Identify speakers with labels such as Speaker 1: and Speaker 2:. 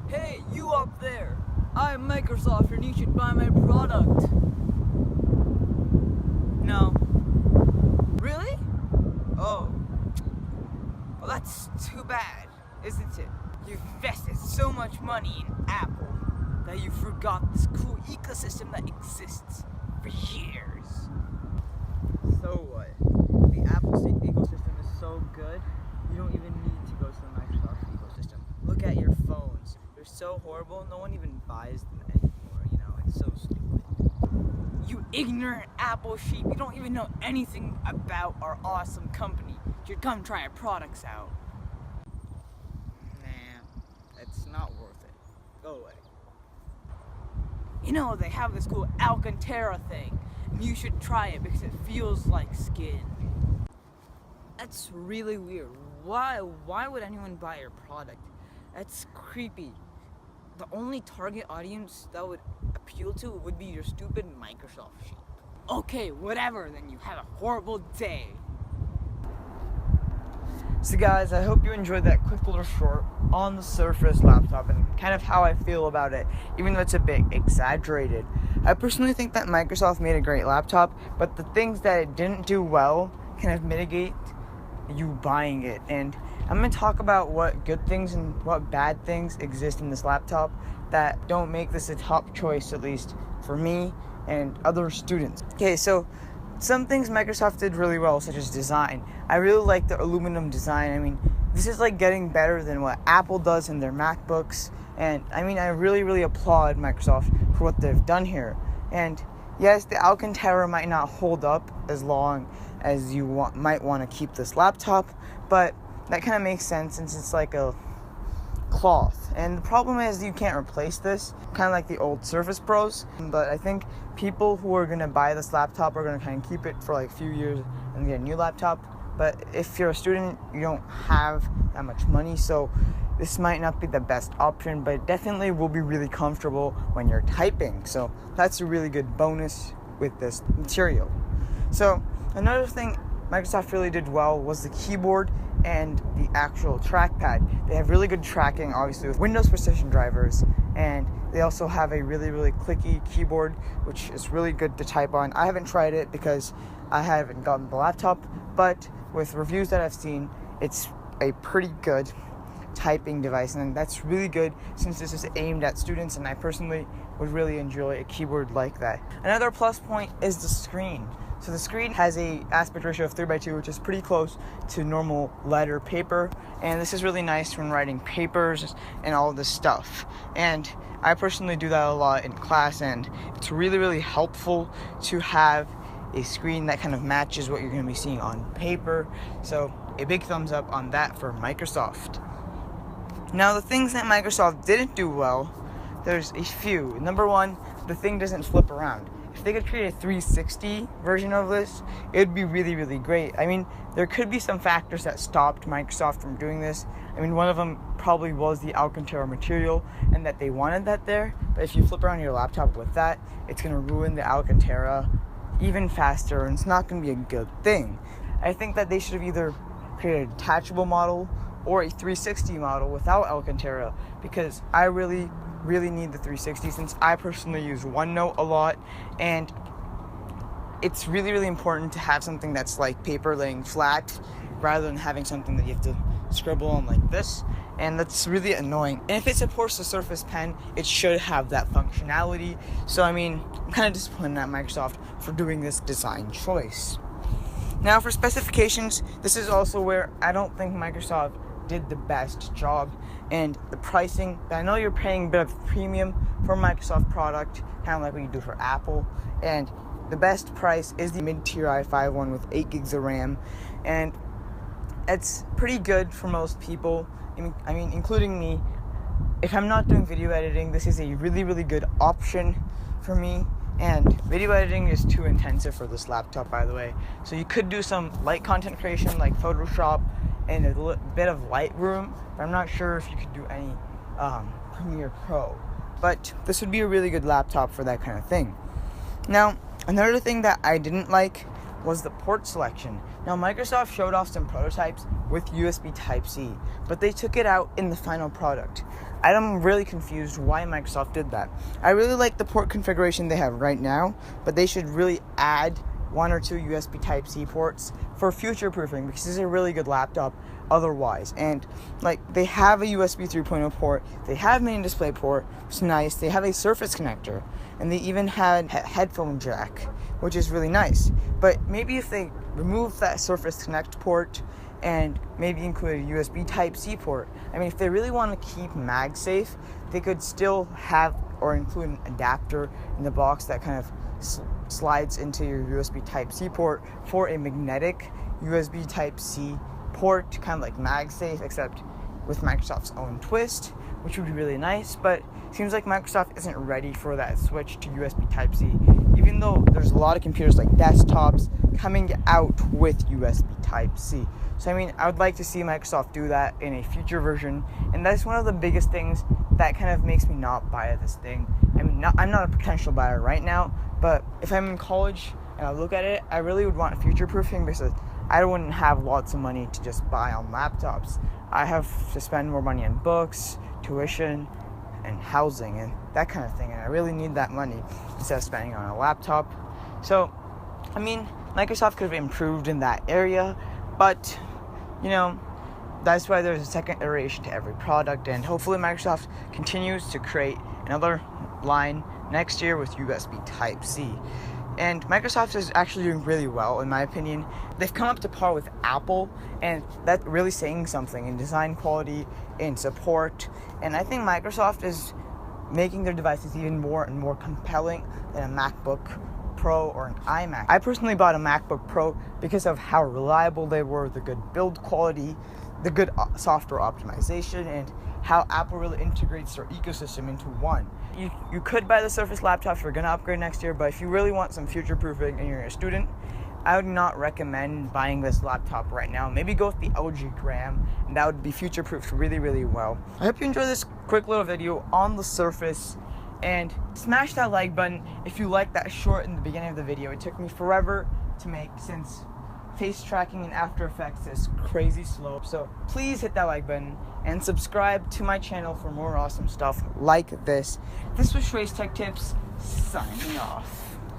Speaker 1: Hey, you up there! I'm Microsoft and you should buy my product. No. Really? Oh. Well, that's too bad, isn't it? You've invested so much money in Apple that you forgot this cool ecosystem that exists for years. So what? The Apple ecosystem is so good, you don't even need to go to the Microsoft ecosystem. Look at your phones. They're so horrible, no one even buys them anymore, you know, it's so stupid. You ignorant Apple sheep, you don't even know anything about our awesome company. You should come try our products out. Nah, it's not worth it. Go away. You know, they have this cool Alcantara thing. You should try it because it feels like skin. That's really weird. Why would anyone buy your product? That's creepy. The only target audience that would appeal to would be your stupid Microsoft sheep. Okay, whatever, then you have a horrible day. So guys, I hope you enjoyed that quick little short on the Surface laptop and kind of how I feel about it, even though it's a bit exaggerated. I personally think that Microsoft made a great laptop, but the things that it didn't do well kind of mitigate you buying it. And I'm going to talk about what good things and what bad things exist in this laptop that don't make this a top choice, at least for me and other students. Okay, so some things Microsoft did really well, such as design. I really like the aluminum design. I mean, this is like getting better than what Apple does in their MacBooks. And I mean, I really applaud Microsoft for what they've done here. And yes, the Alcantara might not hold up as long as you might want to keep this laptop, but that kind of makes sense since it's like a cloth. And the problem is you can't replace this, kind of like the old Surface Pros. But I think people who are going to buy this laptop are going to kind of keep it for like a few years and get a new laptop. But if you're a student, you don't have that much money, so this might not be the best option, but it definitely will be really comfortable when you're typing. So that's a really good bonus with this material. So another thing Microsoft really did well was the keyboard and the actual trackpad. They have really good tracking, obviously, with Windows Precision drivers, and they also have a really clicky keyboard, which is really good to type on. I haven't tried it because I haven't gotten the laptop, but with reviews that I've seen, it's a pretty good typing device, and that's really good since this is aimed at students, and I personally would really enjoy a keyboard like that. Another plus point is the screen. So the screen has a aspect ratio of 3:2, which is pretty close to normal letter paper, and this is really nice when writing papers and all this stuff. And I personally do that a lot in class, and it's really helpful to have a screen that kind of matches what you're going to be seeing on paper. So a big thumbs up on that for Microsoft. Now, the things that Microsoft didn't do well, there's a few. Number one, the thing doesn't flip around. If they could create a 360 version of this, it would be really great. I mean, there could be some factors that stopped Microsoft from doing this. I mean, one of them probably was the Alcantara material and that they wanted that there. But if you flip around your laptop with that, it's going to ruin the Alcantara even faster, and it's not going to be a good thing. I think that they should have either created a detachable model or a 360 model without Alcantara, because I really need the 360 since I personally use OneNote a lot, and it's really important to have something that's like paper laying flat rather than having something that you have to scribble on like this, and that's really annoying. And if it supports the Surface Pen, it should have that functionality. So I mean, I'm kind of disappointed at Microsoft for doing this design choice. Now for specifications, this is also where I don't think Microsoft did the best job, and the pricing, I know you're paying a bit of premium for a Microsoft product, kind of like what you do for Apple, and the best price is the mid-tier i5 one with 8 gigs of RAM, and it's pretty good for most people. I mean, including me. If I'm not doing video editing, this is a really good option for me, and video editing is too intensive for this laptop, by the way. So you could do some light content creation like Photoshop and a bit of Lightroom, but I'm not sure if you could do any Premiere Pro. But this would be a really good laptop for that kind of thing. Now, another thing that I didn't like was the port selection. Now, Microsoft showed off some prototypes with USB Type-C, but they took it out in the final product. I'm really confused why Microsoft did that. I really like the port configuration they have right now, but they should really add 1 or 2 USB Type-C ports for future proofing, because this is a really good laptop otherwise. And like, they have a USB 3.0 port, they have main display port, it's nice, they have a Surface connector, and they even had headphone jack, which is really nice. But maybe if they remove that Surface Connect port and maybe include a USB Type-C port, I mean, if they really want to keep MagSafe, they could still have or include an adapter in the box that kind of slides into your USB Type-C port for a magnetic USB Type-C port, kind of like MagSafe, except with Microsoft's own twist, which would be really nice. But it seems like Microsoft isn't ready for that switch to USB Type-C, even though there's a lot of computers like desktops coming out with USB Type-C. So I mean, I would like to see Microsoft do that in a future version, and that's one of the biggest things that kind of makes me not buy this thing. I mean, I'm not a potential buyer right now, but if I'm in college and I look at it, I really would want future proofing, because I wouldn't have lots of money to just buy on laptops. I have to spend more money on books, tuition, and housing, and that kind of thing, and I really need that money instead of spending on a laptop. So, I mean, Microsoft could have improved in that area, but, you know, that's why there's a second iteration to every product, and hopefully Microsoft continues to create another line next year with USB Type-C. And Microsoft is actually doing really well, in my opinion. They've come up to par with Apple, and that's really saying something in design quality, in support. And I think Microsoft is making their devices even more and more compelling than a MacBook Pro or an iMac. I personally bought a MacBook Pro because of how reliable they were, the good build quality, the good software optimization, and how Apple really integrates their ecosystem into one. You could buy the Surface laptop if you're going to upgrade next year, but if you really want some future proofing and you're a student, I would not recommend buying this laptop right now. Maybe go with the LG Gram, and that would be future proofed really, really well. I hope you enjoyed this quick little video on the Surface, and smash that like button if you like that short in the beginning of the video. It took me forever to make, since face tracking in After Effects is crazy slow. So please hit that like button and subscribe to my channel for more awesome stuff like this. This was Shrey's Tech Tips, signing off.